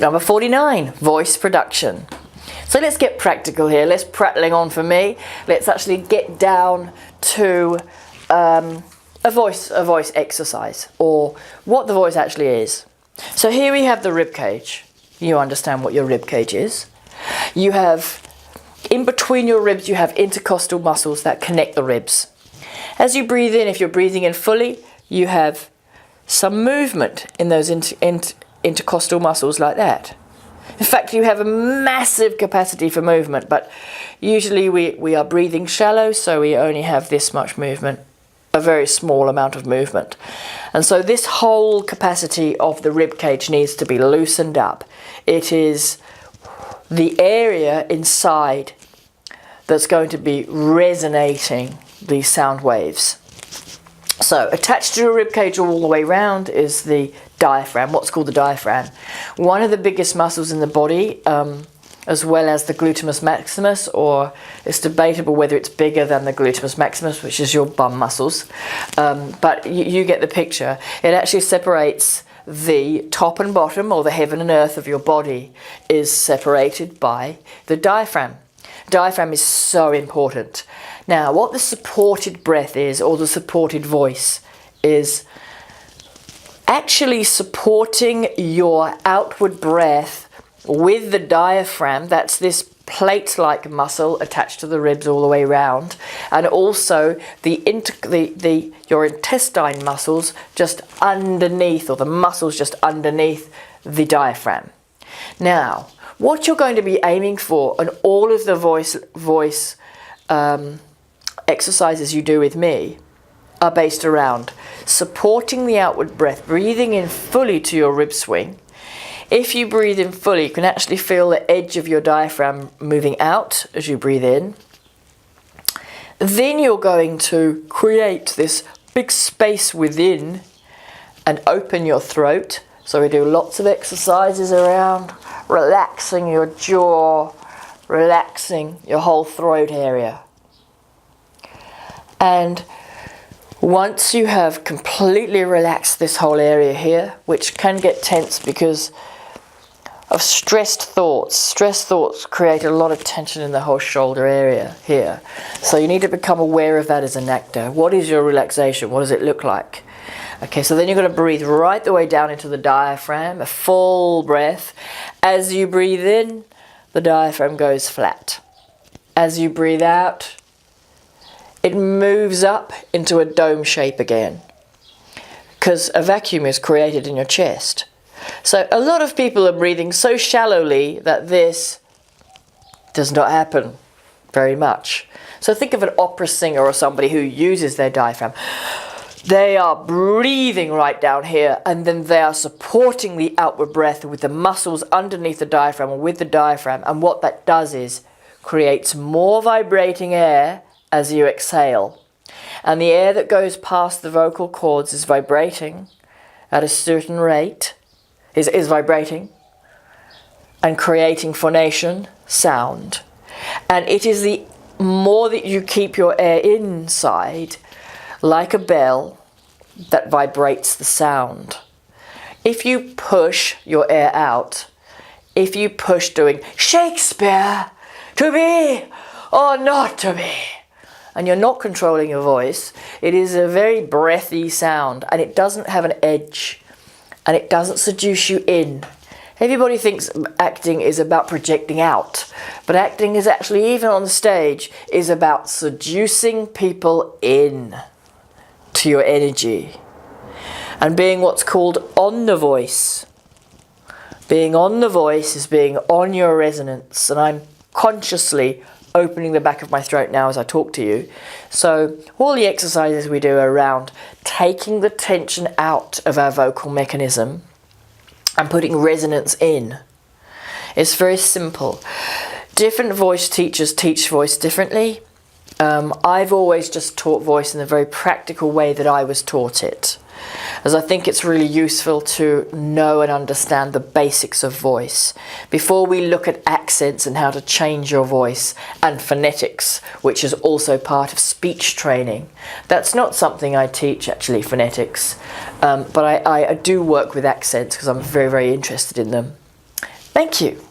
number 49, voice production. So let's get practical here. Let's prattling on for me. Let's actually get down to a voice exercise, or what the voice actually is. So here we have the rib cage. You understand what your rib cage is. You have, in between your ribs, you have intercostal muscles that connect the ribs. As you breathe in, if you're breathing in fully, you have some movement in those intercostal muscles like that. In fact, you have a massive capacity for movement, but usually we are breathing shallow, so we only have this much movement, a very small amount of movement. And so this whole capacity of the rib cage needs to be loosened up. It is the area inside that's going to be resonating these sound waves. So attached to the rib cage all the way round is the diaphragm, what's called the diaphragm. One of the biggest muscles in the body, as well as the gluteus maximus, or it's debatable whether it's bigger than the gluteus maximus, which is your bum muscles, but you get the picture. It actually separates the top and bottom, or the heaven and earth of your body is separated by the diaphragm. Diaphragm is so important. Now, what the supported breath is, or the supported voice, is actually supporting your outward breath with the diaphragm. That's this plate-like muscle attached to the ribs all the way around, and also your intestine muscles just underneath, or the muscles just underneath the diaphragm. Now, what you're going to be aiming for, and all of the voice exercises you do with me are based around supporting the outward breath, breathing in fully to your rib swing. If you breathe in fully, you can actually feel the edge of your diaphragm moving out as you breathe in. Then you're going to create this big space within and open your throat. So we do lots of exercises around relaxing your jaw, relaxing your whole throat area. And once you have completely relaxed this whole area here, which can get tense because of stressed thoughts create a lot of tension in the whole shoulder area here. So you need to become aware of that as an actor. What is your relaxation? What does it look like? Okay, so then you're going to breathe right the way down into the diaphragm, a full breath. As you breathe in, the diaphragm goes flat. As you breathe out, it moves up into a dome shape again, because a vacuum is created in your chest. So a lot of people are breathing so shallowly that this does not happen very much. So think of an opera singer or somebody who uses their diaphragm. They are breathing right down here, and then they are supporting the outward breath with the muscles underneath the diaphragm, or with the diaphragm. And what that does is creates more vibrating air as you exhale. And the air that goes past the vocal cords is vibrating at a certain rate, is vibrating and creating phonation, sound. And it is the more that you keep your air inside, like a bell, that vibrates the sound. If you push your air out, if you push doing Shakespeare, to be or not to be, and you're not controlling your voice, it is a very breathy sound, and it doesn't have an edge, and it doesn't seduce you in. Everybody thinks acting is about projecting out, but acting is actually, even on the stage, is about seducing people in to your energy and being what's called on the voice. Being on the voice is being on your resonance, and I'm consciously opening the back of my throat now as I talk to you. So all the exercises we do around taking the tension out of our vocal mechanism and putting resonance in. It's very simple. Different voice teachers teach voice differently. I've always just taught voice in the very practical way that I was taught it, as I think it's really useful to know and understand the basics of voice before we look at accents and how to change your voice, and phonetics, which is also part of speech training. That's not something I teach, actually, phonetics, but I do work with accents because I'm very, very interested in them. Thank you.